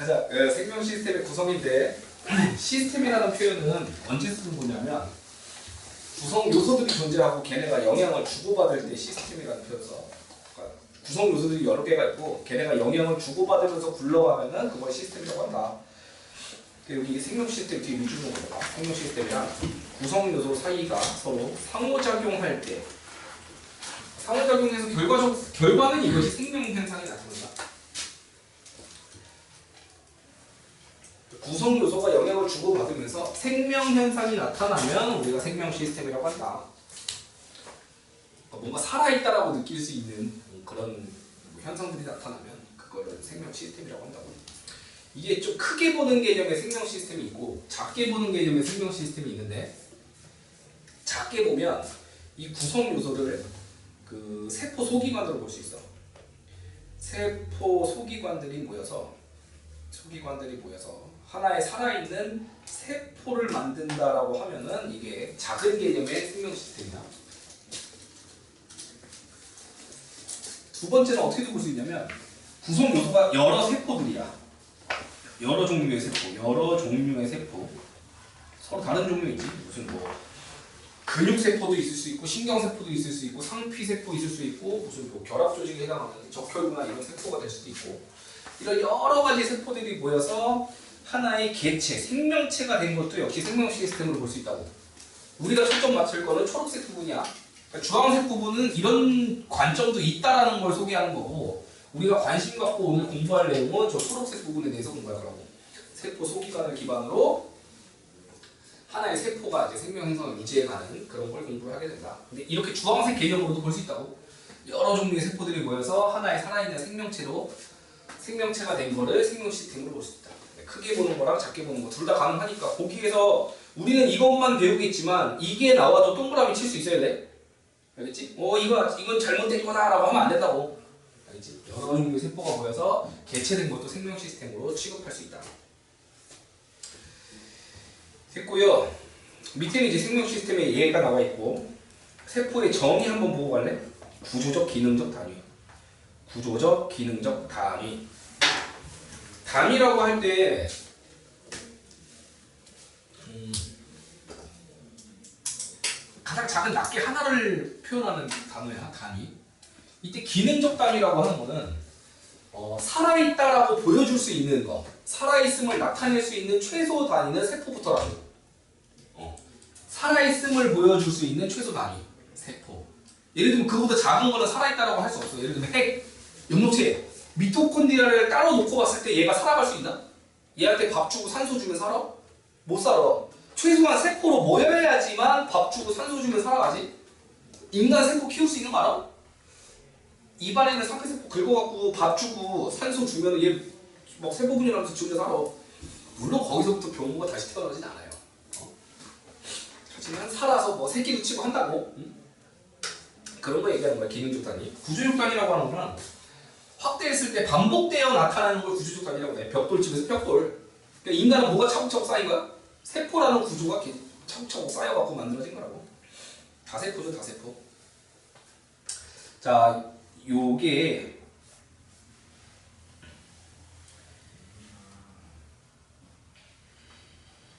가자. 생명 시스템의 구성인데 시스템이라는 표현은 언제 쓰는 거냐면 구성 요소들이 존재하고 걔네가 영향을 주고받을 때 시스템이라는 표현을 써. 그러니까 구성 요소들이 여러 개가 있고 걔네가 영향을 주고받으면서 굴러가면은 그걸 시스템이라고 한다. 여기 생명 시스템 뒤에 밑줄로 보자. 생명 시스템이랑 구성 요소 사이가 서로 상호작용할 때 상호작용해서 결과는 이것이 생명 현상이 나타난다. 구성 요소가 영향을 주고받으면서 생명 현상이 나타나면 우리가 생명 시스템이라고 한다. 뭔가 살아있다라고 느낄 수 있는 그런 현상들이 나타나면 그거를 생명 시스템이라고 한다고. 이게 좀 크게 보는 개념의 생명 시스템이 있고 작게 보는 개념의 생명 시스템이 있는데 작게 보면 이 구성 요소를 그 세포 소기관으로 볼 수 있어. 세포 소기관들이 모여서 하나의 살아있는 세포를 만든다라고 하면은 이게 작은 개념의 생명 시스템이야. 두 번째는 어떻게 볼 수 있냐면 구성 요소가 여러 세포들이야. 여러 종류의 세포. 서로 다른 종류이지. 무슨 뭐 근육 세포도 있을 수 있고 신경 세포도 있을 수 있고 상피 세포 있을 수 있고 무슨 뭐 결합 조직에 해당하는 적혈구나 이런 세포가 될 수도 있고 이런 여러 가지 세포들이 모여서 하나의 개체, 생명체가 된 것도 역시 생명 시스템으로 볼 수 있다고. 우리가 초점 맞출 거는 초록색 부분이야. 그러니까 주황색 부분은 이런 관점도 있다라는 걸 소개하는 거고 우리가 관심 갖고 오늘 공부할 내용은 저 초록색 부분에 대해서 공부할 거라고. 세포 소기관을 기반으로 하나의 세포가 이제 생명 형성을 유지해가는 그런 걸 공부를 하게 된다. 근데 이렇게 주황색 개념으로도 볼 수 있다고. 여러 종류의 세포들이 모여서 하나의 살아있는 생명체가 된 거를 생명 시스템으로 볼 수 있다. 크게 보는 거랑 작게 보는 거 둘 다 가능하니까 거기에서 우리는 이것만 배우겠지만 이게 나와도 동그라미 칠 수 있어야 돼. 알겠지? 이건 잘못된 거다라고 하면 안 된다고. 알겠지? 여러 종류의 세포가 모여서 개체된 것도 생명 시스템으로 취급할 수 있다. 됐고요. 밑에는 이제 생명 시스템의 예가 나와 있고 세포의 정의 한번 보고 갈래? 구조적 기능적 단위. 단위라고 할 때 가장 작은 낱개 하나를 표현하는 단어야. 단위. 이때 기능적 단위라고 하는 거는 살아있다라고 보여줄 수 있는 거, 살아있음을 나타낼 수 있는 최소 단위는 세포부터라고. 살아있음을 보여줄 수 있는 최소 단위, 세포. 예를 들면 그거보다 작은 거는 살아있다라고 할 수 없어. 예를 들면 핵, 엽록체, 미토콘드리아를 따로 놓고 봤을 때 얘가 살아갈 수 있나? 얘한테 밥 주고 산소 주면 살아? 못 살아. 최소한 세포로 모여야지만 밥 주고 산소 주면 살아가지. 인간 세포 키울 수 있는 거 알아? 입안에 있는 상피세포 긁어갖고 밥 주고 산소 주면 얘 막 세포분열하면서 지 혼자 살아. 물론 거기서부터 병모가 다시 태어나진 않아요. 하지만 살아서 뭐 새끼도 치고 한다고. 그런 거 얘기하는 거야. 기능적 단위. 구조적 단위라고 하는 거는 확대했을 때 반복되어 나타나는 걸 구조적 단위라고 해. 벽돌집에서 벽돌. 그러니까 인간은 뭐가 차곡차곡 쌓인 거야? 세포라는 구조가 차곡차곡 쌓여갖고 만들어진 거라고. 다세포죠, 다세포. 자, 요게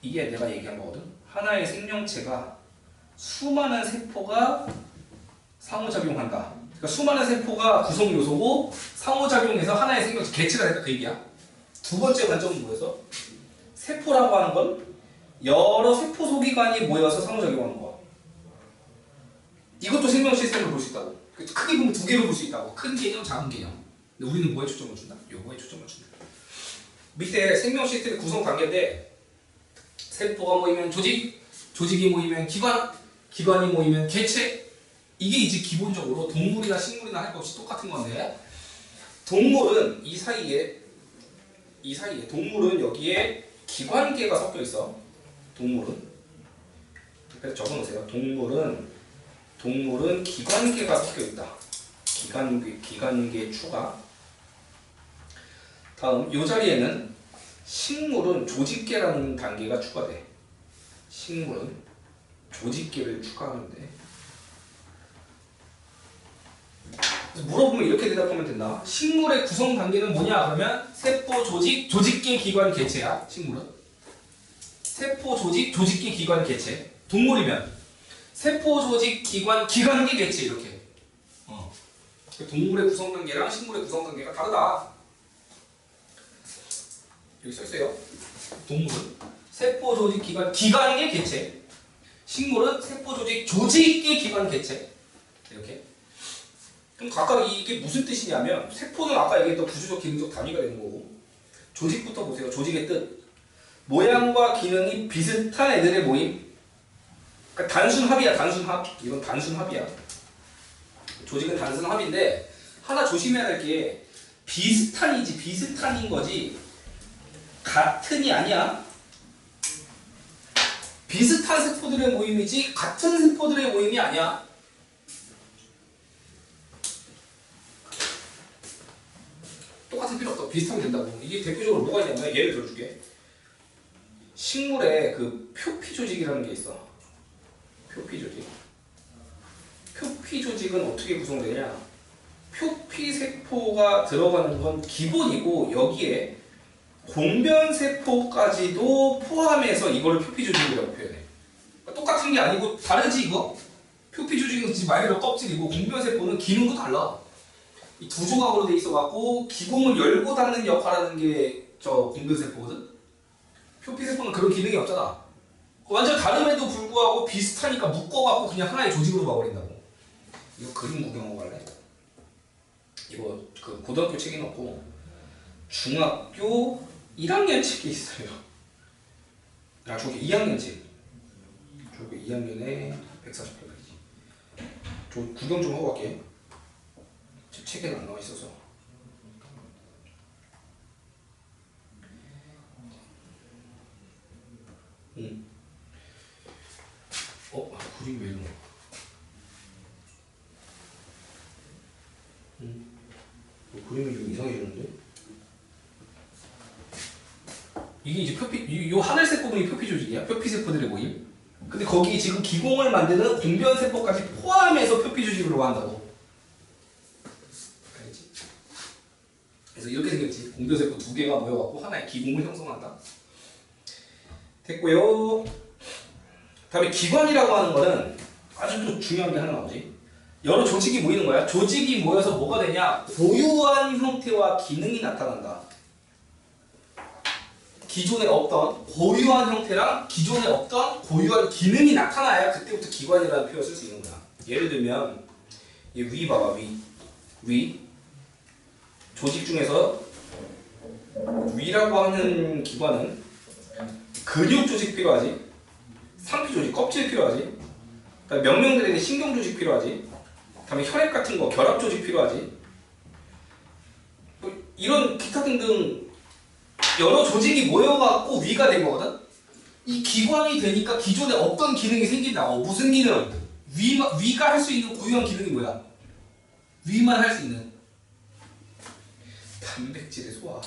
이게 내가 얘기한 거거든. 하나의 생명체가 수많은 세포가 상호작용한다. 그러니까 수많은 세포가 구성 요소고 상호작용해서 하나의 생명체 개체가 됐다 그 얘기야. 두 번째 관점은 뭐였어? 세포라고 하는 건 여러 세포 소기관이 모여서 상호작용하는 거야. 이것도 생명 시스템을 볼 수 있다고. 크게 보면 두 개로 볼 수 있다고. 큰 개념, 작은 개념. 근데 우리는 뭐에 초점을 준다? 요거에 초점을 준다. 밑에 생명 시스템의 구성 단계인데 세포가 모이면 조직, 조직이 모이면 기관, 기관이 모이면 개체. 이게 이제 기본적으로 동물이나 식물이나 할 것 없이 똑같은 건데 동물은 이 사이에 동물은 여기에 기관계가 섞여 있어. 동물은 그래서 적어놓으세요. 동물은 기관계가 섞여 있다. 기관계 추가. 다음 이 자리에는 식물은 조직계라는 단계가 추가돼. 식물은 조직계를 추가하면 돼. 그래서 물어보면 이렇게 대답하면 된다. 식물의 구성 단계는 뭐냐? 그러면 세포, 조직, 조직계, 기관, 개체야. 식물은 세포, 조직, 조직계, 기관, 개체. 동물이면 세포, 조직, 기관, 기관계, 개체 이렇게. 동물의 구성 단계랑 식물의 구성 단계가 다르다. 여기 써 있어요. 동물은 세포, 조직, 기관, 기관계, 개체. 식물은 세포, 조직, 조직계, 기관, 개체. 이렇게. 그럼 각각 이게 무슨 뜻이냐면 세포는 아까 얘기했던 구조적, 기능적 단위가 되는 거고 조직부터 보세요. 조직의 뜻. 모양과 기능이 비슷한 애들의 모임. 그러니까 단순 합이야. 단순 합. 이건 단순 합이야. 조직은 단순 합인데 하나 조심해야 할 게 비슷한이지 비슷한인 거지 같은이 아니야. 비슷한 세포들의 모임이지 같은 세포들의 모임이 아니야. 똑같은 필요 없다. 비슷하면 된다고. 이게 대표적으로 뭐가 있냐면 예를 들어줄게. 식물에 그 표피 조직이라는 게 있어. 표피 조직. 표피 조직은 어떻게 구성되냐? 표피 세포가 들어가는 건 기본이고 여기에 공변 세포까지도 포함해서 이걸 표피 조직이라고 표현해. 그러니까 똑같은 게 아니고 다르지 이거? 표피 조직은 말 그대로 껍질이고 공변 세포는 기능도 달라. 이 두 조각으로 돼 있어갖고 기공을 열고 닫는 역할하는 게 저 공변 세포거든. 표피 세포는 그런 기능이 없잖아. 완전 다름에도 불구하고 비슷하니까 묶어갖고 그냥 하나의 조직으로 봐버린다고. 이거 그림 구경하고 갈래? 이거 그 고등학교 책에 넣고 중학교 1학년 책이 있어요. 아, 중학교 2학년 책. 중학교 2학년에 148페이지. 저 구경 좀 하고 갈게. 제 책에는 안 나와 있어서. 그림 왜 이러나? 그림이 좀 이상해지는데? 이게 이제 표피, 요 하늘색 부분이 표피 조직이야. 표피 세포들의 모임. 근데 거기 지금 기공을 만드는 공변 세포까지 포함해서 표피 조직으로 한다고. 알겠지? 그래서 이렇게 생겼지. 공변 세포 두 개가 모여갖고 하나의 기공을 형성한다. 됐고요. 다음에 기관이라고 하는 거는 아주 또 중요한 게 하나 나오지. 여러 조직이 모이는 거야. 조직이 모여서 뭐가 되냐? 고유한 형태와 기능이 나타난다. 기존에 없던 고유한 형태랑 기존에 없던 고유한 기능이 나타나야 그때부터 기관이라는 표현을 쓸 수 있는 거야. 예를 들면 이 위 봐봐. 위 조직 중에서 위라고 하는 기관은 근육 조직 필요하지. 상피 조직, 껍질 필요하지. 그다음에 명명들에게 신경 조직 필요하지. 그다음에 혈액 같은 거, 결합 조직 필요하지. 뭐 이런 기타 등등 여러 조직이 모여갖고 위가 된 거거든. 이 기관이 되니까 기존에 없던 기능이 생긴다고. 무슨 기능? 위가 할 수 있는 고유한 기능이 뭐야? 위만 할 수 있는 단백질의 소화.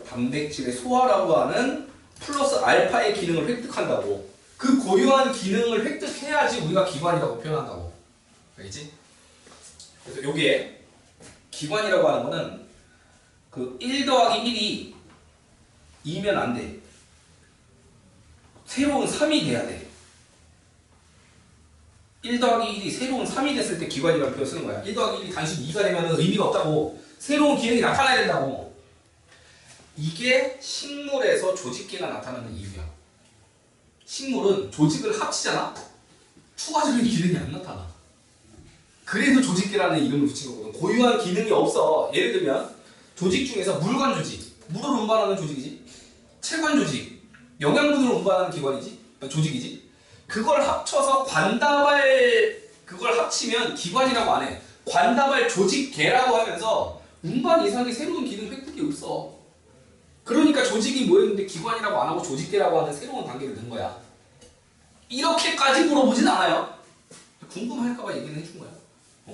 단백질의 소화라고 하는 플러스 알파의 기능을 획득한다고. 그 고유한 기능을 획득해야지 우리가 기관이라고 표현한다고. 알겠지? 그래서 여기에 기관이라고 하는 거는 그 1 더하기 1이 2면 안 돼. 새로운 3이 돼야 돼. 1 더하기 1이 새로운 3이 됐을 때 기관이라는 표현을 쓰는 거야. 1 더하기 1이 단순 2가 되면 의미가 없다고. 새로운 기능이 나타나야 된다고. 이게 식물에서 조직계가 나타나는 이유야. 식물은 조직을 합치잖아? 추가적인 기능이 안 나타나. 그래서 조직계라는 이름을 붙인 거거든. 고유한 기능이 없어. 예를 들면 조직 중에서 물관 조직, 물을 운반하는 조직이지. 체관 조직, 영양분을 운반하는 기관이지. 조직이지. 그걸 합쳐서 그걸 합치면 기관이라고 안 해. 관다발 조직계라고 하면서 운반 이상의 새로운 기능 획득이 없어. 그러니까 조직이 모였는데 기관이라고 안 하고 조직계라고 하는 새로운 단계를 넣은 거야. 이렇게까지 물어보진 않아요. 궁금할까봐 얘기는 해준 거야.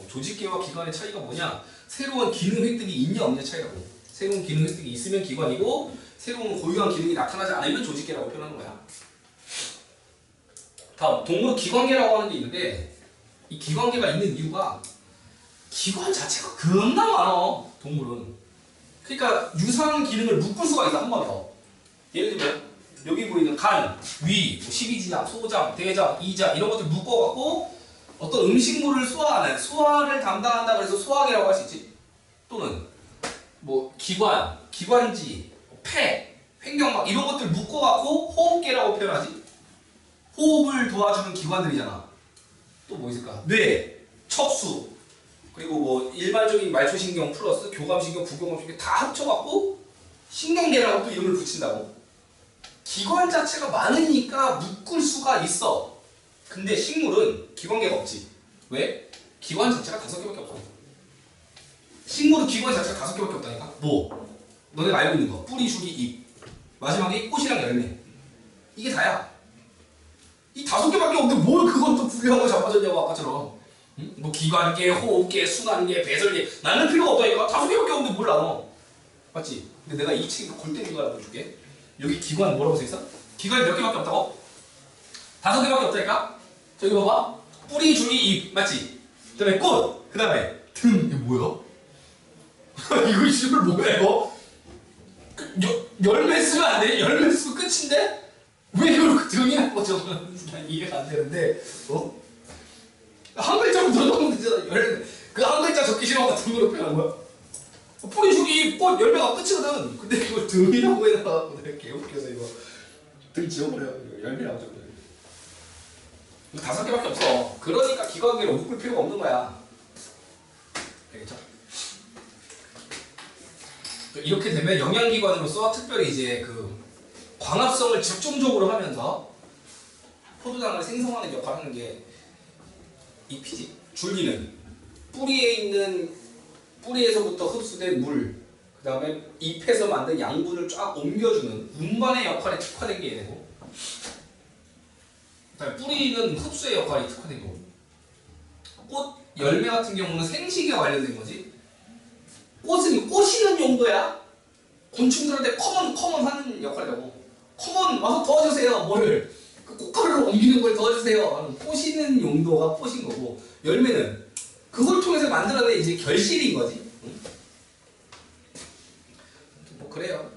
조직계와 기관의 차이가 뭐냐? 새로운 기능 획득이 있냐 없냐 차이라고. 새로운 기능 획득이 있으면 기관이고 새로운 고유한 기능이 나타나지 않으면 조직계라고 표현하는 거야. 다음, 동물 기관계라고 하는 게 있는데 이 기관계가 있는 이유가 기관 자체가 겁나 많아 동물은. 그러니까 유사한 기능을 묶을 수가 있어 한 번에 더. 예를 들면 여기 보이는 간, 위, 십이지장, 소장, 대장, 이장 이런 것들 묶어갖고 어떤 음식물을 소화하는 소화를 담당한다 그래서 소화기라고 할 수 있지. 또는 뭐 기관, 기관지, 폐, 횡격막 이런 것들 묶어갖고 호흡계라고 표현하지. 호흡을 도와주는 기관들이잖아. 또 뭐 있을까? 뇌, 척수, 그리고 뭐 일반적인 말초신경 플러스 교감신경, 부교감신경 다 합쳐갖고 신경계라고 또 이름을 붙인다고. 기관 자체가 많으니까 묶을 수가 있어. 근데 식물은 기관계가 없지. 왜? 기관 자체가 5개밖에 없어. 식물은 기관 자체가 5개밖에 없다니까. 뭐? 너네가 알고 있는 거. 뿌리, 줄기, 잎. 마지막에 꽃이랑 열매. 이게 다야. 이 5개밖에 없는데 뭘 그건 또 분류하고 잡아줬냐고 아까처럼. 응? 뭐 기관계, 호흡계, 순환계, 배설계 나눌 필요가 없다니까. 5개밖에 없는데 뭘 나눠. 맞지? 근데 내가 이 책 골때리는 거 하나 보여줄게. 여기 기관 뭐라고 써있어? 기관이 몇 개밖에 없다고? 5개밖에 없다니까? 저기 봐봐. 뿌리, 줄기, 잎. 맞지? 그 다음에 꽃. 그 다음에 등. 이게 뭐야? 이거 씨발 뭐야 이거? 열매 쓰면 안 돼? 열매 쓰면 끝인데? 왜 이걸 등이라고 적어놨는지 난 이해가 안 되는데. 어? 한 글자로 들어가면 되잖아. 열매. 그 한 글자 적기 싫어하고 등으로 표현한 거야? 뿌리, 줄기, 꽃, 열매가 끝이거든. 근데 이걸 등이라고 해놔갖고 내가 개웃겨서 이거 등 지워버려. 열매라고 적어요. 이거 5개밖에 없어. 그러니까 기관계로 묶을 필요가 없는 거야. 알겠죠? 이렇게 되면 영양기관으로서 특별히 이제 그 광합성을 집중적으로 하면서 포도당을 생성하는 역할을 하는 게 잎이지. 줄기는 뿌리에서부터 흡수된 물, 그 다음에 잎에서 만든 양분을 쫙 옮겨주는 운반의 역할에 특화된 게 얘네고, 그 다음에 뿌리는 흡수의 역할이 특화된 거고, 꽃, 열매 같은 경우는 생식에 관련된 거지. 꽃은 꼬시는 용도야. 곤충들한테 커먼 하는 역할이라고. 커먼 와서 도와주세요. 뭐를 그 꽃가루를 옮기는 걸 도와주세요. 꼬시는 용도가 꽃인 거고, 열매는 그걸 통해서 만들어낸 이제 결실인 거지. 응? 뭐 그래요.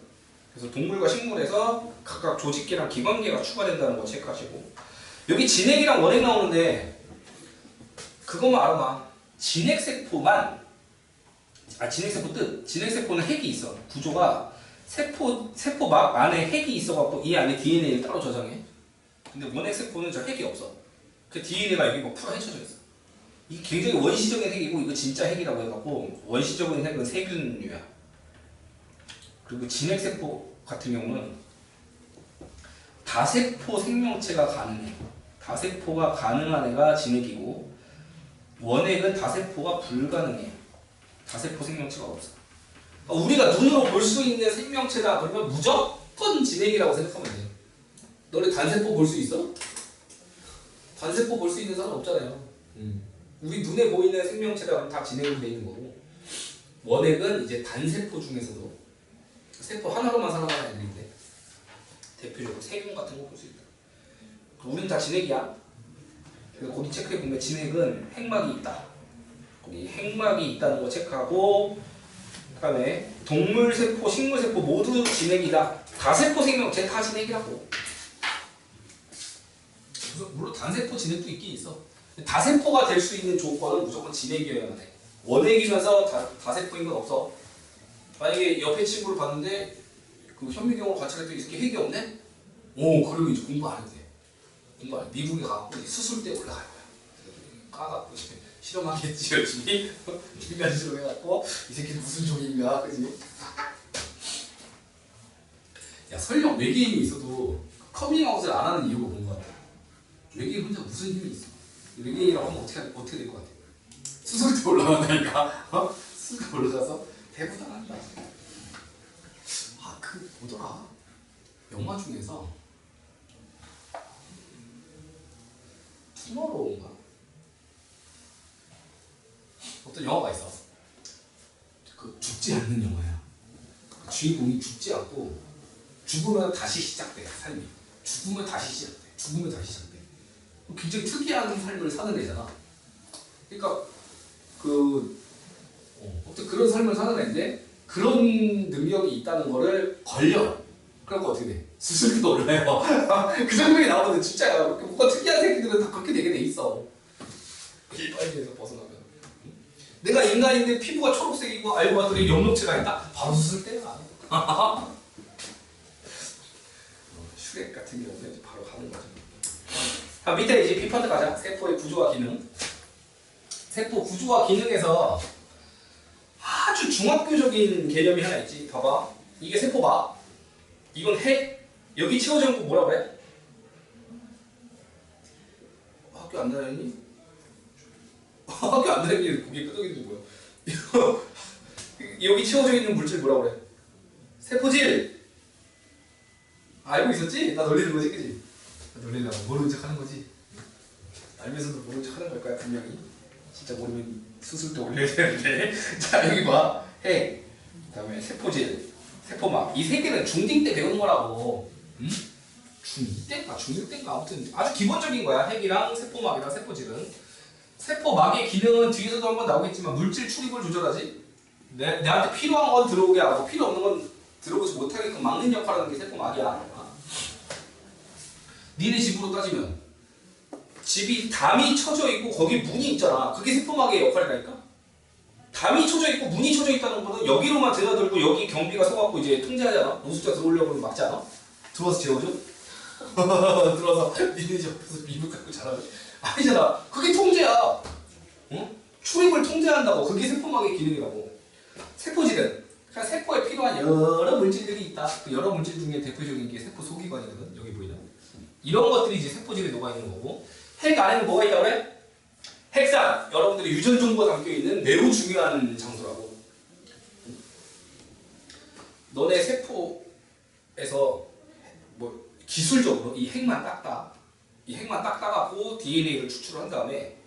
그래서 동물과 식물에서 각각 조직계랑 기관계가 추가된다는 거 체크하시고, 여기 진핵이랑 원핵 나오는데 그것만 알아봐. 진핵세포만, 진핵세포 뜻. 진핵세포는 핵이 있어. 구조가 세포막 안에 핵이 있어갖고 이 안에 DNA를 따로 저장해. 근데 원핵세포는 저 핵이 없어. 그 DNA가 여기 뭐 풀어 헤쳐져 있어. 이게 굉장히 원시적인 핵이고, 이거 진짜 핵이라고 해갖고, 원시적인 핵은 세균류야. 그리고 진핵세포 같은 경우는 다세포 생명체가 가능해. 다세포가 가능한 애가 진핵이고, 원핵은 다세포가 불가능해. 다세포 생명체가 없어. 우리가 눈으로 볼 수 있는 생명체다 그러면 무조건 진핵이라고 생각하면 돼. 너네 단세포 볼 수 있어? 단세포 볼 수 있는 사람 없잖아요. 우리 눈에 보이는 생명체가 다 진핵으로 돼 있는 거고, 원핵은 이제 단세포 중에서도 세포 하나로만 살아가는 애들인데 대표적으로 세균 같은 거 볼 수 있다. 우리는 다 진핵이야. 그래서 거기 체크해 보면 진핵은 핵막이 있다. 거기 핵막이 있다는 거 체크하고, 그다음에 동물세포, 식물세포 모두 진핵이다. 다세포 생명체 다 진핵이라고. 그래서 물론 단세포 진핵도 있긴 있어. 다세포가 될 수 있는 조건은 무조건 진핵이어야만 해. 원핵이면서 다세포인 건 없어. 만약에 옆에 친구를 봤는데 그 현미경으로 관찰했더니 이렇게 핵이 없네? 오, 그러면 이제 공부 안 해도 돼. 공부 안 해. 미국에 가고 수술대 올라갈 거야. 까갖고 실험하겠지 열심히. 인간 실험해갖고 이 새끼 무슨 종인가, 그지? 야, 설령 외계인이 있어도 커밍아웃을 안 하는 이유가 뭔 것 같아? 외계인 혼자 무슨 힘이 있어? 외계인이라고 하면 어떻게 될 것 같아? 수술대 올라간다니까? 어? 수술대 올라가서 대부당한다. 그 뭐더라? 영화 중에서 투머로우인가? 어떤 영화가 있어. 그 죽지 않는 영화야. 그 주인공이 죽지 않고 죽으면 다시 시작돼. 삶이 죽으면 다시 시작돼. 죽으면 다시 시작돼. 굉장히 특이한 삶을 사는 애잖아. 그러니까 그 아무튼 그런 삶을 사는 애인데 그런 능력이 있다는 거를 걸려. 그러니까 어떻게 돼? 수술비도 올라요. 그 정도에 나오거든 진짜야. 뭔가 특이한 새끼들은 다 그렇게 되게 돼 있어. 일반인에서 벗어나면. 내가 인간인데 피부가 초록색이고 알고 봤더니 염록체가 있다? 바로 수술 때야. 슈렉 같은 경우는 이제 바로 가는 거죠. 자, 밑에 이제 B파트 가자. 세포의 구조와 기능. 세포 구조와 기능에서 아주 중학교적인 개념이 하나 있지. 봐봐. 이게 세포 봐. 이건 핵. 여기 채워져 있는 거 뭐라 그래? 학교 안 다녔니? 학교 안 다녔니? 고개 끄덕이는 게 뭐야? 여기 채워져 있는 물질 뭐라 그래? 세포질. 알고 있었지? 나 놀리는 거지, 그지? 놀리려고 모르는 척 하는 거지. 알면서도 모르는 척 하는 걸 거야, 분명히. 진짜 모르면 수술도 올려야 되는데. 자, 여기 봐. 핵. 그다음에 세포질, 세포막. 이 세 개는 중딩 때 배우는 거라고. 응? 중2 때인가 중6 때인가 아무튼 아주 기본적인 거야. 핵이랑 세포막이랑 세포질은. 세포막의 기능은 뒤에서도 한번 나오겠지만 물질 출입을 조절하지. 내한테 필요한 건 들어오게 하고 필요 없는 건 들어오지 못하게끔 막는 역할을 하는 게 세포막이야. 니네 집으로 따지면 집이 담이 쳐져 있고 거기 문이 있잖아. 그게 세포막의 역할이라니까. 담이 쳐져 있고 문이 쳐져 있다는 거는 여기로만 드나들고 여기 경비가 서갖고 이제 통제하잖아. 노숙자 들어오려고 하면 막지 않아? 들어와서 재워줘? 들어와서 니네 집 앞에서 미국 갖고 자라고? 아니잖아. 그게 통제야. 응? 출입을 통제한다고. 그게 세포막의 기능이라고. 세포질은 그냥 세포에 필요한 여러 물질들이 있다. 그 여러 물질 중에 대표적인 게 세포 소기관이거든. 여기 보이는 이런 것들이 이제 세포질에 녹아있는 거고. 핵 안에는 뭐가 있다고 그래? 핵산! 여러분들이 유전 정보가 담겨있는 매우 중요한 장소라고. 너네 세포에서 뭐 기술적으로 이 핵만 딱 따갖고 DNA를 추출한 다음에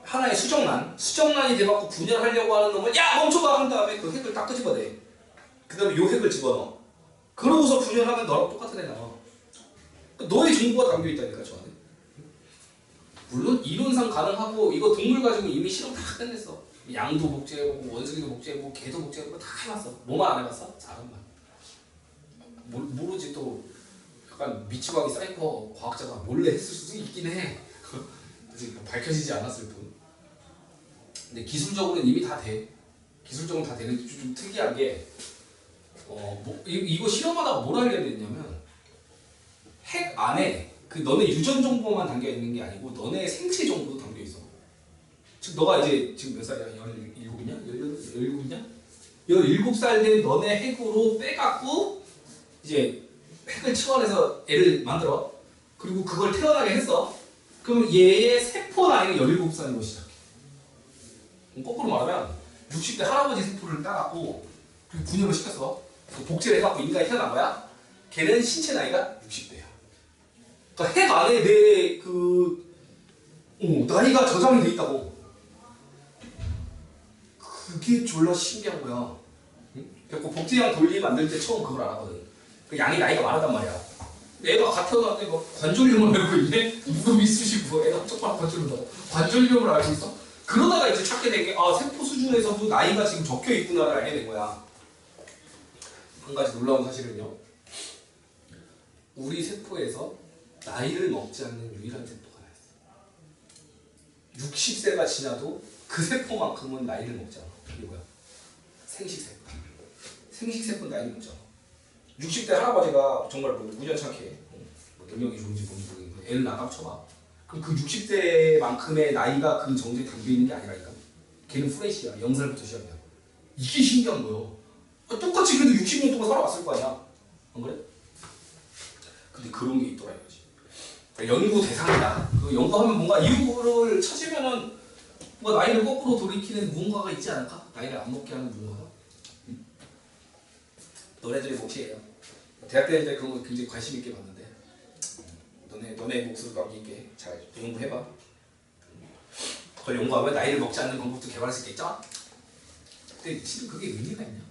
하나의 수정란이 돼갖고 분열하려고 하는 놈을 야 멈춰봐 한 다음에 그 핵을 딱 끄집어내. 그 다음에 요 핵을 집어넣어. 그러고서 분열하면 너랑 똑같은 애 나와. 너의 정보가 담겨있다니까 저 안에. 물론 이론상 가능하고 이거 동물 가지고 이미 실험 다 끝냈어. 양도 복제해보고 원숭이도 복제해보고 개도 복제해보고 다 해봤어. 뭐만 안 해봤어? 사람만. 모르지. 또 약간 미치광이 사이코 과학자가 몰래 했을 수도 있긴 해. 아직 밝혀지지 않았을 뿐. 근데 기술적으로는 이미 다 돼. 기술적으로 다 되는데 좀 특이한 게 이거 실험하다가 뭘 알게 됐냐면 핵 안에 그 너네 유전 정보만 담겨 있는 게 아니고 너네 생체 정보도 담겨 있어. 즉 너가 이제 지금 몇 살이야? 17이냐? 17이냐? 17살 된 너네 핵으로 빼갖고 이제 핵을 치환해서 애를 만들어. 그리고 그걸 태어나게 했어. 그럼 얘의 세포 나이는 17살인 시작해. 거꾸로 말하면 60대 할아버지 세포를 따갖고 그리고 분열을 시켰어. 복제를 해갖고 인간이 태어난 거야. 걔는 신체 나이가 60대야. 그러니까 핵 안에 내 나이가 저장이 돼 있다고. 그게 졸라 신기한 거야. 그래서 복제양 돌리 만들 때 처음 그걸 알았거든. 그 양이 나이가 많았단 말이야. 애가 갓 태어났는데 뭐 관절염을 알고 있네? 무릎이 쑤시고 애가 쪽팔 관절염을 알고 있어? 그러다가 이제 찾게 된 게 세포 수준에서도 나이가 지금 적혀 있구나를 알게 된 거야. 한 가지 놀라운 사실은요. 우리 세포에서 나이를 먹지 않는 유일한 세포가 하나 있어. 60세가 지나도 그 세포만큼은 나이를 먹지 않아. 그게 뭐야? 생식세포. 생식세포는 나이를 먹지 않아. 60대 할아버지가 정말 우연찮게 능력이 좋은지 뭔지 모르겠는데 애를 낳아 쳐봐. 그럼 그 60대만큼의 나이가 그 정도에 담겨있는 게 아니라니까. 걔는 프레시야. 0살부터 시작이야. 이게 신기한 거예요. 똑같이 그래도 60년 동안 살아왔을 거 아니야. 안 그래? 근데 그런 게 있더라 이거지. 연구 대상이다. 그 연구하면 뭔가 이유를 찾으면은 뭔가 나이를 거꾸로 돌이키는 무언가가 있지 않을까? 나이를 안 먹게 하는 무언가가. 너네들의 몫이에요. 대학 다닐 때 그런 거 굉장히 관심 있게 봤는데 너네 몫으로 남기게 잘 연구해봐. 그걸 연구하면 나이를 먹지 않는 방법도 개발할 수 있겠죠? 근데 지금 그게 의미가 있냐?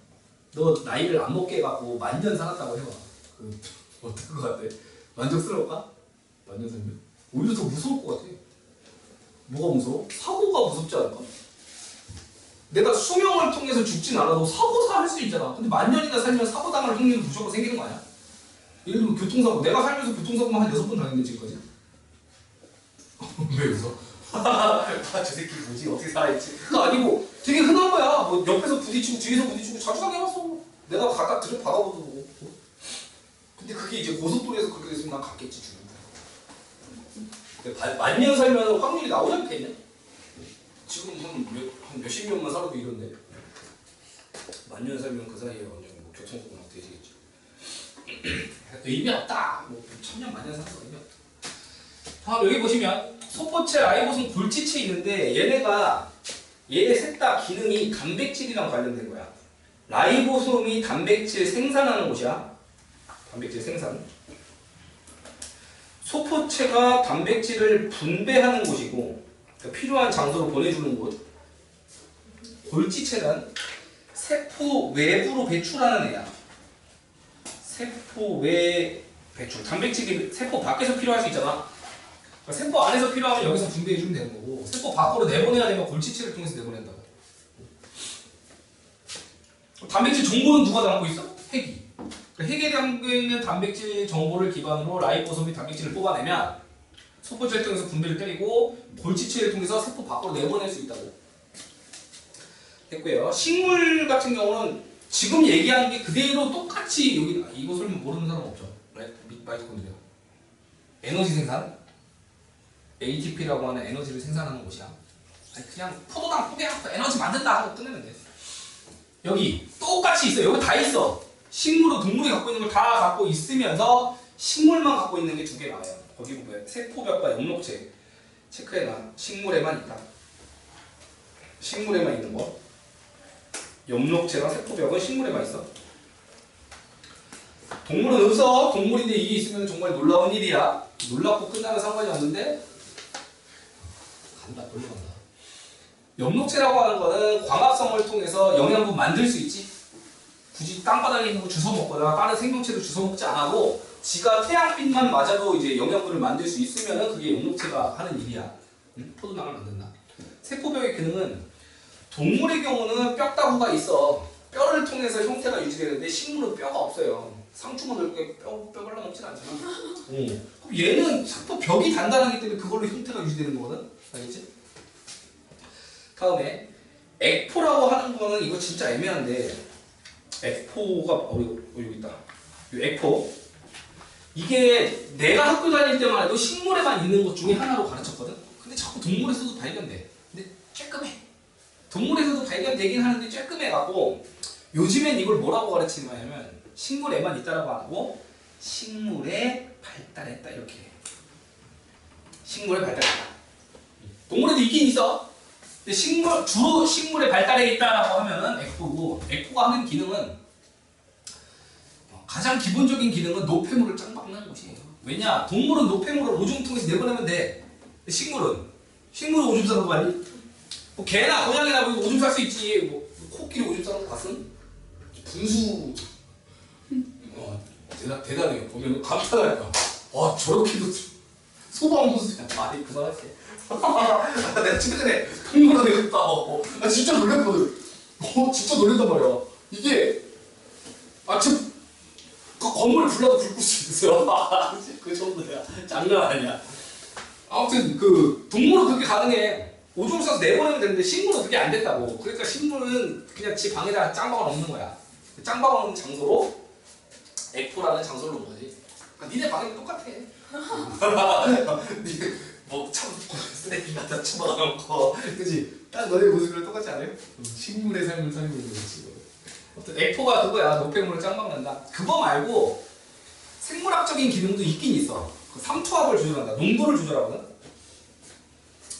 너 나이를 안 먹게 해갖고 만년 살았다고 해봐. 어떨 것 같아? 만족스러울까? 만년 살면? 오히려 더 무서울 것 같아. 뭐가 무서워? 사고가 무섭지 않을까? 내가 수명을 통해서 죽진 않아도 사고사 할 수 있잖아. 근데 만 년이나 살면 사고 당할 확률이 무조건 생기는 거 아니야? 예를 들면 교통사고. 내가 살면서 교통사고만 한 6번 당했는데 지금까지. 왜 웃어? 저 새끼 뭐지? 어떻게 살아있지? 그거 아니고 되게 흔한 거야. 뭐 옆에서 부딪히고 뒤에서 부딪히고 자주 당해봤어. 내가 갖다 들여 박아보고. 근데 그게 이제 고속도로에서 그렇게 됐으면 난 갔겠지 죽는 거야. 만년 살면 확률이 나오지 않겠냐? 지금 한 몇십 년만 살아도 이런데 만년 살면 그 사이에 완전 뭐 교통사고나 되지겠지. 의미 없다. 뭐 천년 만년 살아서 의미 없다. 다음 여기 보시면 소포체, 라이보솜, 골지체 있는데 얘네 셋 다 기능이 단백질이랑 관련된 거야. 라이보솜이 단백질 생산하는 곳이야. 단백질 생산. 소포체가 단백질을 분배하는 곳이고, 그러니까 필요한 장소로 보내주는 곳. 골지체는 세포 외부로 배출하는 애야. 세포 외 배출. 단백질이 세포 밖에서 필요할 수 있잖아. 그러니까 세포 안에서 필요하면 여기서 분배해주면 되는 거고, 세포 밖으로 내보내야 되면 골지체를 통해서 내보낸다고. 단백질 정보는 누가 담고 있어? 핵이. 그러니까 핵에 담고 있는 단백질 정보를 기반으로 라이보솜이 단백질을 뽑아내면 소포체를 통해서 분배를 때리고 골지체를 통해서 세포 밖으로 내보낼 수 있다고 했고요. 식물 같은 경우는 지금 얘기하는 게 그대로 똑같이 여기 이거 설마 모르는 사람 없죠? 마이토콘드리아. 에너지 생산. ATP라고 하는 에너지를 생산하는 곳이야. 아니 그냥 포도당 포개갖고 에너지 만든다 하고 끝내면 돼. 여기 똑같이 있어. 여기 다 있어. 식물은 동물이 갖고 있는 걸 다 갖고 있으면서 식물만 갖고 있는 게 2개 나와요. 거기 보면 세포벽과 엽록체 체크해놔. 식물에만 있다. 식물에만 있는 거. 엽록체랑 세포벽은 식물에만 있어. 동물은 없어. 동물인데 이게 있으면 정말 놀라운 일이야. 놀랍고 끝나면 상관이 없는데 간다. 돌려간다. 엽록체라고 하는 거는 광합성을 통해서 영양분 만들 수 있지. 굳이 땅바닥에 있는 거 주워 먹거나 다른 생명체를 주워 먹지 않아도 지가 태양빛만 맞아도 이제 영양분을 만들 수 있으면은 그게 엽록체가 하는 일이야. 포도당을 만든다. 세포벽의 기능은 동물의 경우는 뼈다구가 있어. 뼈를 통해서 형태가 유지되는데 식물은 뼈가 없어요. 상추만 넓게 뼈 발라먹진 않잖아. 그럼 얘는 세포벽이 단단하기 때문에 그걸로 형태가 유지되는 거거든. 알겠지? 다음에 액포라고 하는 거는 이거 진짜 애매한데 액포가 여기 있다. 이 액포. 이게 내가 학교 다닐 때만 해도 식물에만 있는 것 중에 하나로 가르쳤거든. 근데 자꾸 동물에서도 발견돼. 근데 쬐끔해. 동물에서도 발견되긴 하는데 쬐끔해갖고 요즘엔 이걸 뭐라고 가르치냐면 식물에만 있다라고 안 하고 식물에 발달했다 이렇게. 식물에 발달했다. 동물에도 있긴 있어. 근데 주로 식물에 발달해 있다라고 하면은 액포고, 액포가 하는 기능은 가장 기본적인 기능은 노폐물을 짱박는 것이에요. 왜냐? 동물은 노폐물을 오줌 통해서 내보내면 돼. 근데 식물은 오줌 싸는 거 아니? 뭐 개나 고양이나 뭐 오줌 쌀 수 있지. 뭐 코끼리 오줌 싸는 거 봤음? 분수. 대단해요. 보면 감탄할 거야. 와 저렇게도 소방분수야. 말이 그만할게. 내가 최근에 동물원 되겠다. 나 진짜 놀랬거든. 진짜 놀랬단 말이야. 이게 그 건물을 불러도 불 수 있어요. 그 정도야. 장난 아니야. 아무튼 그 동물은 그렇게 가능해. 오줌 싸서 내보내면 되는데 식물은 그게 안 됐다고. 그러니까 식물은 그냥 지 방에다가 짱박아 놓는 거야. 짱박아 놓는 장소로 액포라는 장소를 놓은 거지. 그러니까 니네 방이랑 똑같아. 뭐참 쓰레기 갖다 쳐박아놓고 그치? 딱 너네 모습이랑 똑같지 않아요? 식물의 삶을 살고 있는 거지. 아무튼 액포가 그거야. 노폐물을 짱박는다. 그거 말고 생물학적인 기능도 있긴 있어. 그 삼투압을 조절한다. 농도를 조절하거든.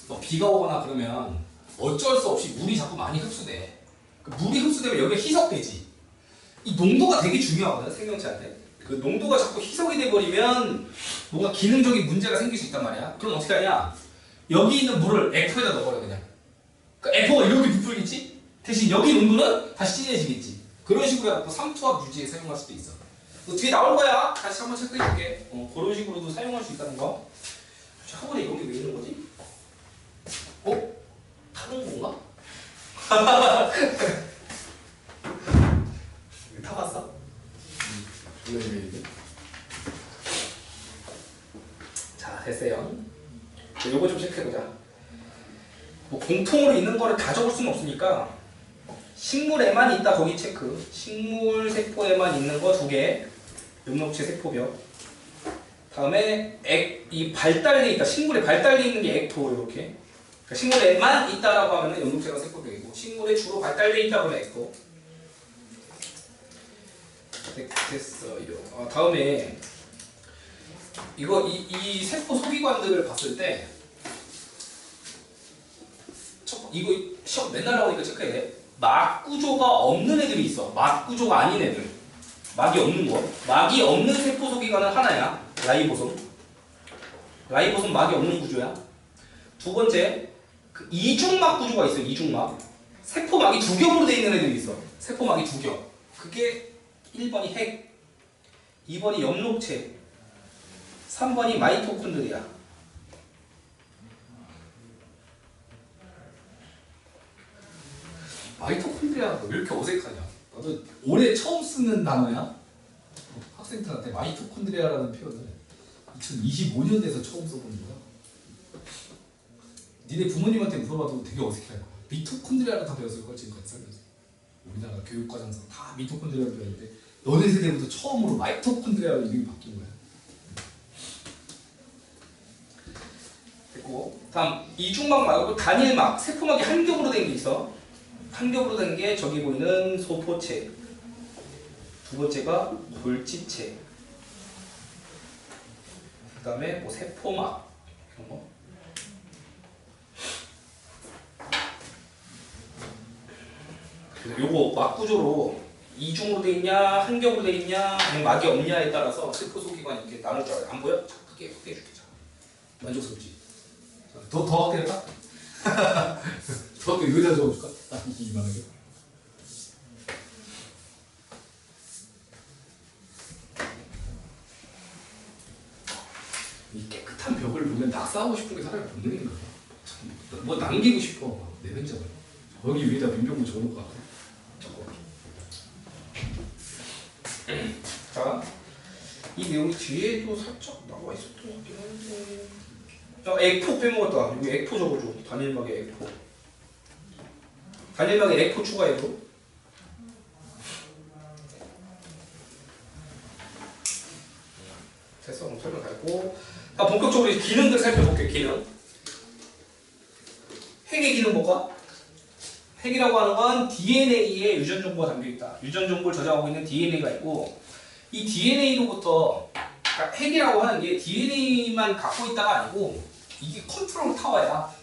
뭐 비가 오거나 그러면 어쩔 수 없이 물이 자꾸 많이 흡수돼. 그 물이 흡수되면 여기가 희석되지. 이 농도가 되게 중요하거든. 생명체한테. 그 농도가 자꾸 희석이 돼버리면 뭔가 기능적인 문제가 생길 수 있단 말이야. 그럼 어떻게 하냐? 여기 있는 물을 액포에다 넣어버려 그냥. 그러니까 액포가 이렇게 부풀겠지? 대신 여기 농도는 다시 진해지겠지. 그런 식으로 해서 삼투압 유지에 사용할 수도 있어. 뒤에 나올 거야. 다시 한번 체크해줄게. 그런 식으로도 사용할 수 있다는 거. 학원에 이런 게 왜 있는 거지? 타는 건가? 타봤어? 자, 됐어요. 요거 좀 체크해보자. 뭐 공통으로 있는 거를 다 적을 수는 없으니까 식물에만 있다 거기 체크. 식물 세포에만 있는 거 2개. 엽록체 세포벽. 다음에 이 발달돼 있다. 식물에 발달돼 있는 게 액토 이렇게. 그러니까 식물에만 있다라고 하면은 엽록체가 세포벽이고 식물에 주로 발달돼 있다 그러면 액토. 됐어요. 다음에 이 세포 소기관들을 봤을 때 이거 시험 맨날 나오니까 체크해. 막 구조가 없는 애들이 있어. 막 구조가 아닌 애들. 막이 없는 거. 막이 없는 세포 소기관은 하나야. 라이보솜. 라이보솜 막이 없는 구조야. 두 번째, 그 이중막 구조가 있어요. 이중막. 세포막이 2겹으로 되어 있는 애들이 있어. 세포막이 2겹. 그게 1번이 핵, 2번이 엽록체, 3번이 마이토콘드리아. 마이토콘드리아가 왜 이렇게 어색하냐? 나도 올해 처음 쓰는 단어야. 학생들한테 마이토콘드리아라는 표현을 2025년 돼서 처음 써본 거야. 니네 부모님한테 물어봐도 되게 어색해할 거야. 미토콘드리아를 다 배웠을 걸 지금까지 살면서. 우리나라 교육과정에서 다 미토콘드리아를 배웠는데 너네 세대부터 처음으로 마이토콘드리아로 이름이 바뀐 거야. 됐고, 다음 이중막 말고 단일막, 세포막이 한 겹으로 된 게 있어. 한 겹으로 된 게 저기 보이는 소포체. 두 번째가 골지체. 그 다음에 뭐 세포막 이런 거. 그래서 요거 막 구조로 이중으로 돼 있냐, 한 겹으로 돼 있냐, 아니면 막이 없냐에 따라서 세포 소기관이 이렇게 나눌 줄 알아요. 안 보여? 자, 크게 해줄게. 자, 만족스럽지? 더 하게 할까? 더 하게 여기다 적어줄까? 딱 이만하게. 이 깨끗한 벽을 보면 낙서하고 싶은 게 사람의 본능인 거야. 뭐 남기고 싶어. 내 흔적을. 여기 위에다 민병구 적어놓을 것 같아. 자, 이 내용이 뒤에도 살짝 나와 있었던 것 같긴 한데. 자, 액포 빼먹었다. 여기 액포 적어줘. 단일막에 액포. 단일막에 액포 추가해줘. 됐어. 그럼 설명 다 했고. 자, 본격적으로 기능들 살펴볼게요. 기능. 핵의 기능 뭐가? 핵이라고 하는 건 DNA에 유전 정보가 담겨 있다. 유전 정보를 저장하고 있는 DNA가 있고, 이 DNA로부터 그러니까 핵이라고 하는 게 DNA만 갖고 있다가 아니고 이게 컨트롤 타워야.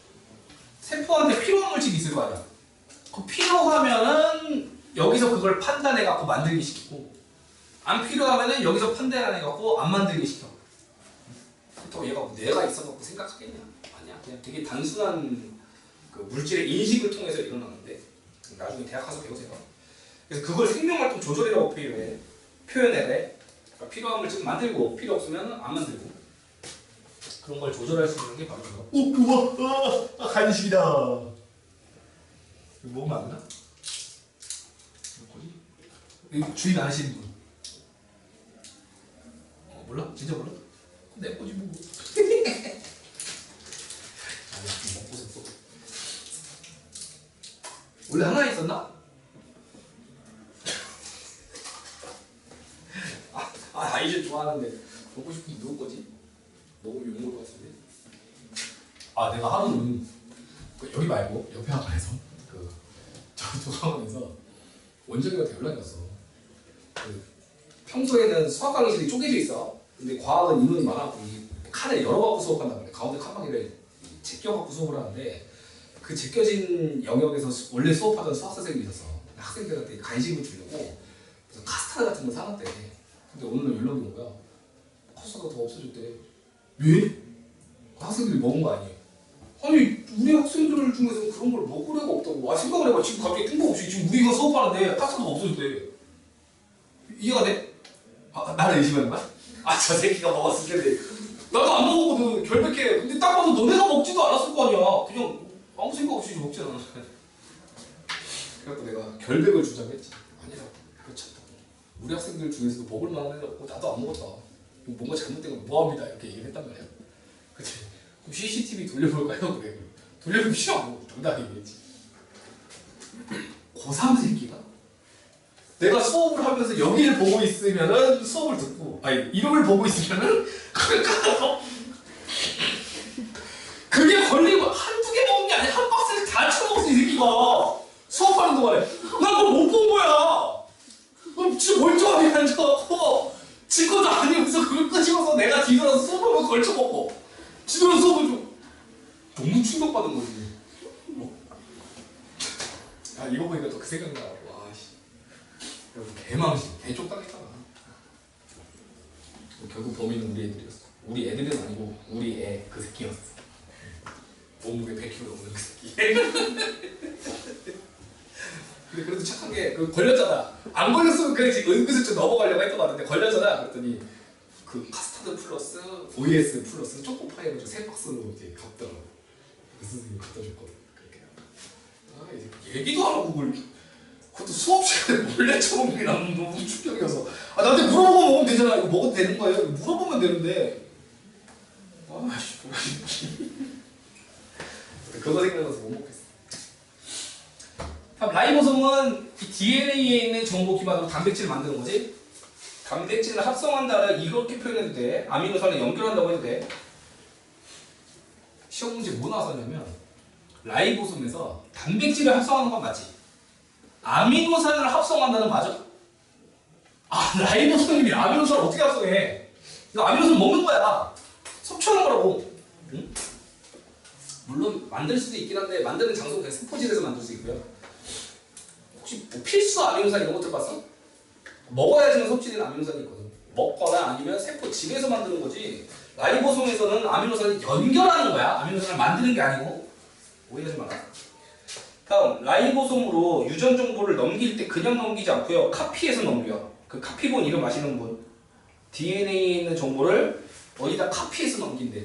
세포한테 필요한 물질이 있을 거 아니야. 그 필요하면은 여기서 그걸 판단해 갖고 만들기 시키고, 안 필요하면은 여기서 판단해 갖고 안 만들기 시켜. 그렇다고 얘가 내가 있어 갖고 생각하겠냐? 아니야. 그냥 되게 단순한 그 물질의 인식을 통해서 일어나는데, 나중에 대학 가서 배우세요. 그래서 그걸 생명활동 조절이라고 표현해. 그러니까 필요한 물질 만들고 필요 없으면 안 만들고, 그런 걸 조절할 수 있는 게 바로 이거. 오, 우와, 간식이다. 이거 먹으면 안 되나? 뭐지? 이거 주인 안 하시는 분. 몰라? 진짜 몰라? 내 거지 뭐. 아니야, 먹고 싶어. 원래 하나 있었나? 아이즈 좋아하는데 먹고 싶은 게 누구 거지? 먹으면 욕먹을 것 같은데. 내가 하루는 여기 말고 옆에 학과에서 저 도서관에서 원장님한테 연락이 왔어. 평소에는 수학 강의실이 쪼개져 있어. 근데 과학은 인원이 많아갖고 이 칸을 열어갖고 수업한단 말이야. 가운데 칸막이를 제껴갖고 수업을 하는데, 그 제껴진 영역에서 원래 수업하던 수학 선생님이 있었어. 학생들한테 간식을 주려고 그래서 카스타드 같은 거 사놨대. 근데 오늘 연락이 온 거야. 카스타드가 더 없어졌대. 왜? 학생들이 먹은 거 아니에요. 아니, 우리 학생들 중에서는 그런 걸 먹을 애가 없다고. 생각을 해봐. 지금 갑자기 뜬금없이 지금 우리가 수업하는데 카스타드가 없어졌대. 이해가 돼? 나를 의심하는 거야? 저 새끼가 먹었을 텐데. 나도 안 먹었거든. 결백해. 근데 딱 봐도 너네가 먹지도 않았을 거 아니야. 그냥 아무 생각 없이 먹지 않았어. 그래갖고 내가 결백을 주장했지. 아니라고. 그렇지 않다고. 우리 학생들 중에서도 먹을 만한 애가 없고 나도 안 먹었다. 뭔가 잘못된 건 뭐합니다. 이렇게 얘기를 했단 말이야. 그치? 그럼 CCTV 돌려볼까요? 그래. 돌려보기 싫어. 정답 얘기했지. 고3 새끼가 내가 수업을 하면서 여기를 보고 있으면은 수업을 듣고 아니 이름을 보고 있으면은 그걸 깔아서 그게 걸리고 한두 개 먹은 게 아니라 한 박스를 다 쳐먹었어 이 새끼가 수업하는 동안에 난 그걸 못 본 거야. 진짜 멀쩡하게 앉아갖고 지 것도 아니면서 그걸 끄집어서 내가 뒤돌아서 수업하면서 걸쳐먹고 뒤돌아서 수업을 좀 너무 충격받은 거지. 아 이거 보니까 또 그 생각나. 와씨 개망신 개쪽당했잖아. 결국 범인은 우리 애들이었어. 우리 애들은 아니고 우리 애 그 새끼였어. 몸무게 100kg 넘는 그 새끼. 근데 그래도 착한 게 그 걸렸잖아. 안 걸렸으면 그랬지. 은근슬쩍 넘어가려고 했던 거 같은데 걸렸잖아. 그랬더니 그 카스타드 플러스 OS 플러스 초코파이 해가지고 3박스로 이렇게 갚더라고. 그 선생님이 갖다 줬거든. 그렇게. 아 이제 얘기도 안 하고 그걸 그것도 수업 시간에 몰래 쳐먹는 게 나는 너무 충격이어서 아 나한테 물어보고 먹으면 되잖아. 이거 먹어도 되는 거예요. 물어보면 되는데 아씨 그거 생각나서 못 먹겠어. 라이보솜은 DNA에 있는 정보 기반으로 단백질을 만드는 거지. 단백질을 합성한다를 이렇게 표현해도 돼. 아미노산을 연결한다고 해도 돼. 시험 문제 뭐 나왔었냐면 라이보솜에서 단백질을 합성하는 건 맞지. 아미노산을 합성한다는 맞아? 아 라이보솜이 아미노산을 어떻게 합성해? 이거 아미노산 먹는 거야. 섭취하는 거라고. 응? 물론 만들 수도 있긴 한데 만드는 장소는 그냥 세포질에서 만들 수 있고요. 혹시 뭐 필수 아미노산 이런 거 들어봤어? 먹어야지만 섭취되는 아미노산이 있거든. 먹거나 아니면 세포질에서 만드는 거지. 라이보솜에서는 아미노산을 연결하는 거야. 아미노산을 만드는 게 아니고. 오해하지 마라. 다음 라이보솜으로 유전 정보를 넘길 때 그냥 넘기지 않고요. 카피해서 넘겨. 그 카피본 이름 아시는 분? DNA에 있는 정보를 어디다 카피해서 넘긴대.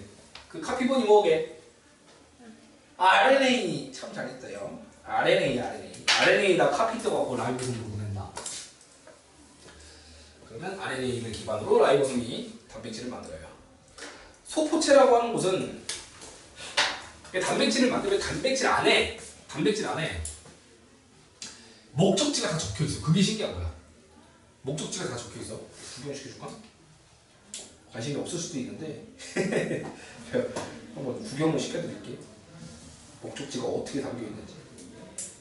그 카피본이 뭐게? RNA. 참 잘했어요. RNA에다 카피 떠갖고 라이보솜으로 보낸다. 그러면 RNA를 기반으로 라이보솜이 단백질을 만들어요. 소포체라고 하는 곳은 단백질을 만들면 단백질 안에 목적지가 다 적혀있어. 그게 신기한 거야. 목적지가 다 적혀있어. 구경시켜줄까? 관심이 없을 수도 있는데 한번 구경을 시켜드릴게. 목적지가 어떻게 담겨있는지.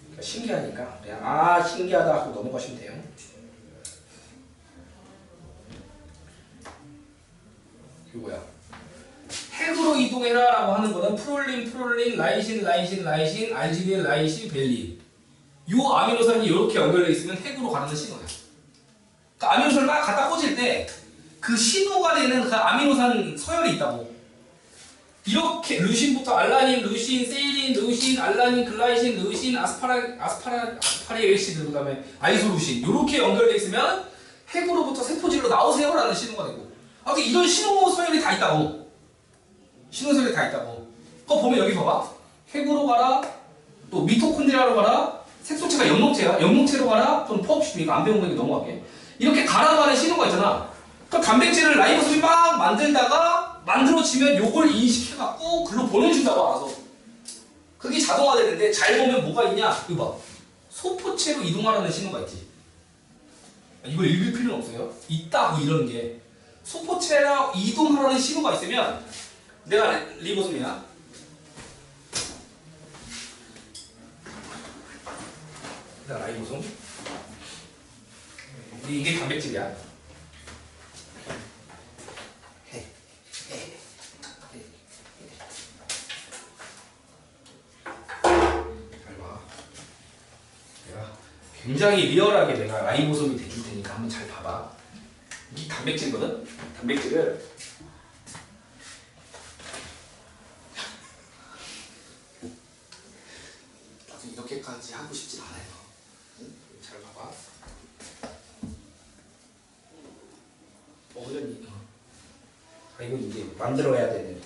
그러니까 신기하니까 그냥 아 신기하다 하고 넘어가시면 돼요. 이거 뭐야? 핵으로 이동해라 라고 하는 거는 프롤린, 라이신, 알지닌, 라이신, 벨린. 요 아미노산이 이렇게 연결되어 있으면 핵으로 가는 신호야. 그러니까 아미노산을 막 갖다 꽂을 때 그 신호가 되는 그 아미노산 서열이 있다고. 이렇게 르신부터 알라닌, 루신, 세이린, 르신, 알라닌, 글라이신, 르신, 아스파리에시드 그다음에 아이소루신 이렇게 연결되어 있으면 핵으로부터 세포질로 나오세요라는 신호가 되고. 아, 이런 신호 서열이 다 있다고. 신호설이 다 있다고. 그거 보면 여기 봐봐. 핵으로 가라. 또 미토콘드리아로 가라. 색소체가 영록체야. 영록체로 가라. 좀 포함시키고 이거 안 배운 거니까 넘어갈게. 이렇게 가라고 하는 신호가 있잖아. 그 단백질을 라이보솜이 막 만들다가 만들어지면 요걸 인식해갖고 글로 보내준다고 알아서. 그게 자동화되는데 잘 보면 뭐가 있냐? 이거 봐. 소포체로 이동하라는 신호가 있지. 이걸 읽을 필요는 없어요. 있다고 이런 게. 소포체로 이동하라는 신호가 있으면 내가 리보솜이야. 내가 라이보솜. 이게 단백질이야. 잘 봐. 내가 굉장히 리얼하게 내가 라이보솜이 돼줄 테니까 한번 잘 봐봐. 이게 단백질이거든. 단백질을 이렇게까지 하고 싶진 않아요. 잘 봐봐. 어련히. 아 이건 이제 만들어야 되는.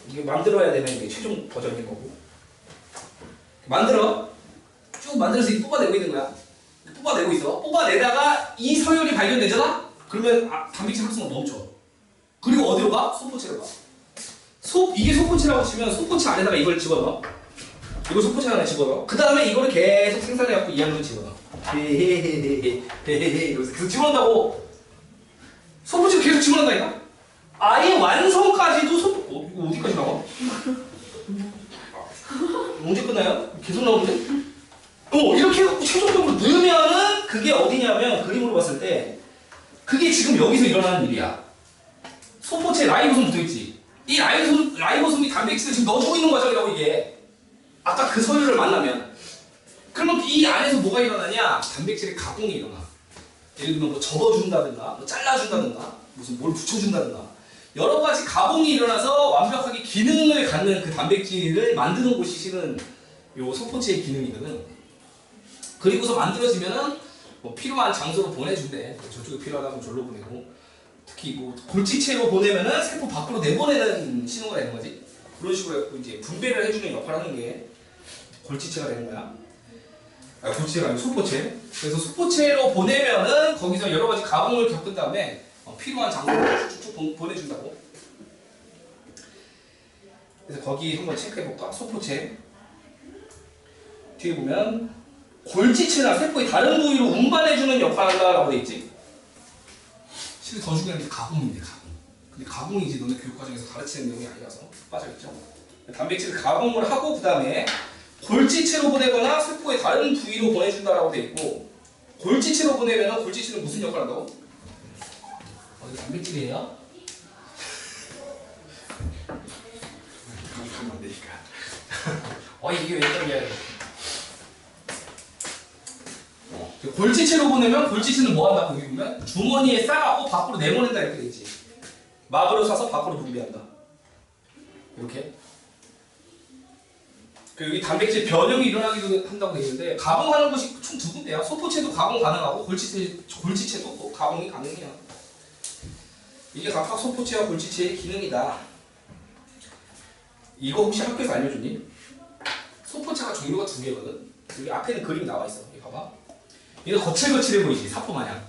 이게 만들어야 되는 게 최종 버전인 거고. 만들어. 쭉 만들어서 이렇게 뽑아내고 있는 거야. 뽑아내고 있어. 뽑아내다가 이 서열이 발견되잖아? 그러면 단백질 합성은 멈춰. 그리고 어디로 가? 소포체로 가. 이게 소포체라고 치면 소포체 안에다가 이걸 집어넣어. 이거 소포체 안에 집어넣어. 그 다음에 이거를 계속 생산해갖고 이 안으로 집어넣어. 헤헤헤헤헤헤헤 이러면서 계속 집어넣는다고. 소포체를 계속 집어넣는다니까? 아예 완성까지도 이거 어디까지 나와? 언제 끝나요? 계속 나오는데? 이렇게 해갖고 최종적으로 넣으면은 그게 어디냐면 그림으로 봤을 때 그게 지금 여기서 일어나는 일이야. 소포체 라이보솜 붙어있지. 이 라이보솜이 단백질을 지금 넣어주고 있는 과정이라고 이게. 아까 그 서열을 만나면. 그러면 이 안에서 뭐가 일어나냐? 단백질의 가공이 일어나. 예를 들면 뭐 접어준다든가, 뭐 잘라준다든가, 무슨 뭘 붙여준다든가. 여러 가지 가공이 일어나서 완벽하게 기능을 갖는 그 단백질을 만드는 곳이 실은 요 소포체의 기능이거든. 그리고서 만들어지면은 뭐 필요한 장소로 보내준대. 저쪽에 필요하다면 절로 보내고, 특히 뭐 골지체로 보내면은 세포 밖으로 내보내는 신호가 되는 거지. 그런 식으로 해서 이제 분배를 해주는 역할을 하는 게 골지체가 되는 거야. 골지체가 아니고 소포체. 그래서 소포체로 보내면은 거기서 여러 가지 가공을 겪은 다음에 필요한 장소로 쭉쭉 보내준다고. 그래서 거기 한번 체크해볼까? 소포체. 뒤에 보면 골지체나 세포의 다른 부위로 운반해주는 역할을 한다라고 돼 있지. 실은 더 중요한 게 가공인데, 가공. 근데 가공이 이제 너네 교육과정에서 가르치는 내용이 아니라서 빠져있죠. 단백질을 가공을 하고 그 다음에 골지체로 보내거나 세포의 다른 부위로 보내준다라고 돼 있고, 골지체로 보내면 골지체는 무슨 역할을 한다고? 이거 단백질이에요? 하면 안 되니까. 이게 왜 떨려야 돼? 골지체로 보내면 골지체는 뭐 한다고 여기 보면 주머니에 싸갖고 밖으로 내보낸다 이렇게 되지. 막으로 싸서 밖으로 분비한다. 이렇게. 그리고 이 단백질 변형이 일어나기도 한다고 되어 있는데 가공하는 것이 총 두 군데야. 소포체도 가공 가능하고 골지체도 가공이 가능해요. 이게 각각 소포체와 골지체의 기능이다. 이거 혹시 학교에서 알려줬니? 소포체가 종류가 두 개거든. 여기 앞에는 그림이 나와 있어. 여기 봐봐. 얘는 거칠거칠해 보이지, 사포 마냥.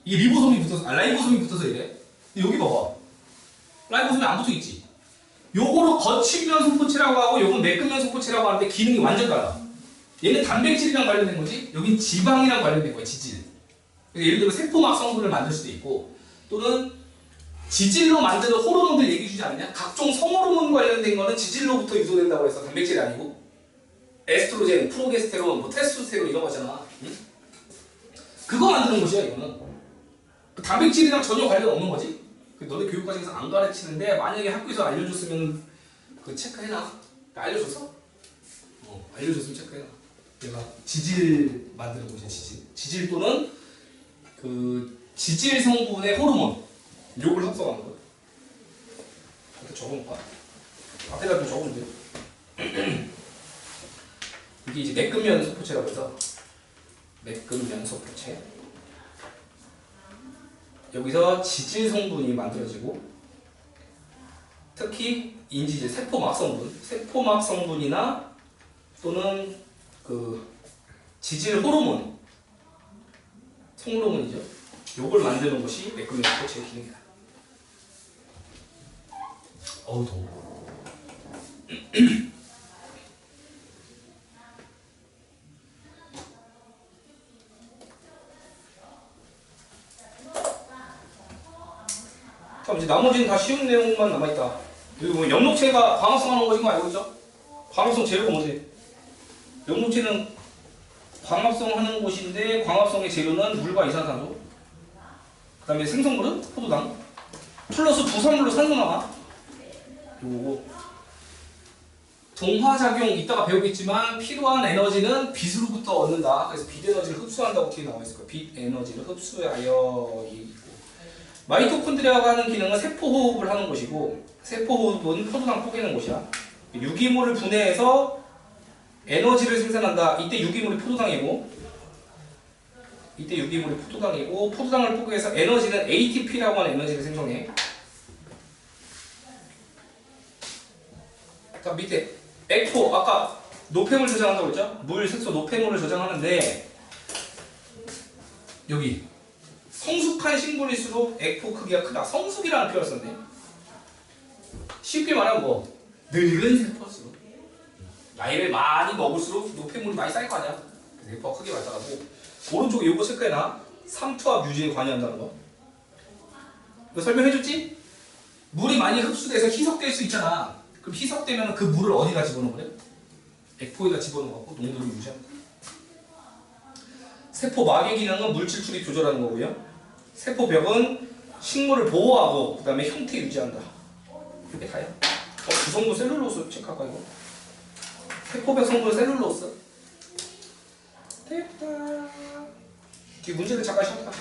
이 리보솜이 붙어서, 라이보솜이 붙어서 이래. 근데 여기 봐봐. 라이보솜이 안 붙어 있지. 요거를 거칠면 소포체라고 하고, 요건 매끈면 소포체라고 하는데 기능이 완전 달라. 얘는 단백질이랑 관련된 거지, 여긴 지방이랑 관련된 거야, 지질. 예를 들어 세포막 성분을 만들 수도 있고, 또는 지질로 만드는 호르몬들 얘기 주지 않느냐? 각종 성호르몬 관련된 거는 지질로부터 유도된다고 해서 단백질이 아니고, 에스트로겐, 프로게스테론, 뭐 테스토스테론 이런 거잖아. 응? 그거 만드는 것이야, 이거는. 그 단백질이랑 전혀 관련 없는 거지. 너네 교육과정에서 안 가르치는데 만약에 학교에서 알려줬으면 그 체크해놔. 알려줬어? 알려줬으면 체크해놔. 내가 지질 만드는 곳이야, 지질. 지질 또는 그 지질 성분의 호르몬. 요걸 합성하는 거야. 이렇게 적어놓을까? 앞에다 좀 적어주면 돼. 이게 이제 매끈면 소포체라고 해서 매끈면 소포체. 여기서 지질 성분이 만들어지고 특히 인지질, 세포막 성분이나 또는 그 지질 호르몬, 성호르몬이죠. 요걸 만드는 것이 매끈면 소포체의 기능이다. 어우 더워. 이제 나머지는 다 쉬운 내용만 남아있다. 여기 뭐 영록체가 광합성하는 것인 거 알고 있죠? 광합성 재료가 뭔데? 영록체는 광합성하는 곳인데 광합성의 재료는 물과 이산화탄소, 그 다음에 생성물은 포도당 플러스 부산물로 산소 나와. 요거 동화작용 이따가 배우겠지만 필요한 에너지는 빛으로부터 얻는다. 그래서 빛 에너지를 흡수한다고 뒤에 나와 있을 거야. 빛 에너지를 흡수하여 있고, 마이토콘드리아가 하는 기능은 세포호흡을 하는 것이고, 세포호흡은 포도당 뽀개는 것이야. 유기물을 분해해서 에너지를 생산한다. 이때 유기물이 포도당이고, 포도당을 뽀개해서 에너지는 ATP라고 하는 에너지를 생성해. 자, 밑에 액포, 아까 노폐물 저장한다고 했죠? 물, 색소, 노폐물을 저장하는데 여기 성숙한 식물일수록 액포 크기가 크다. 성숙이라는 표현을 썼네. 쉽게 말하면 뭐 늙은 세포일수록 나이를 많이 먹을수록 노폐물이 많이 쌓일 거 아니야. 세포가 크게 발달하고 오른쪽에 요거 체크해놔. 삼투압 유지에 관여한다는 거. 이거 설명해줬지? 물이 많이 흡수돼서 희석될 수 있잖아. 그럼 희석되면 그 물을 어디다 집어넣은 거래? 액포에다 집어넣어갖고 농도를 유지한다. 세포 막의 기능은 물질 출입 조절하는 거고요. 세포벽은 식물을 보호하고 그 다음에 형태 유지한다. 그게 다야. 구성도 셀룰로스 체크할까 이거? 세포벽 성분 셀룰로스. 됐다. 뒤 문제를 잠깐 시작할게.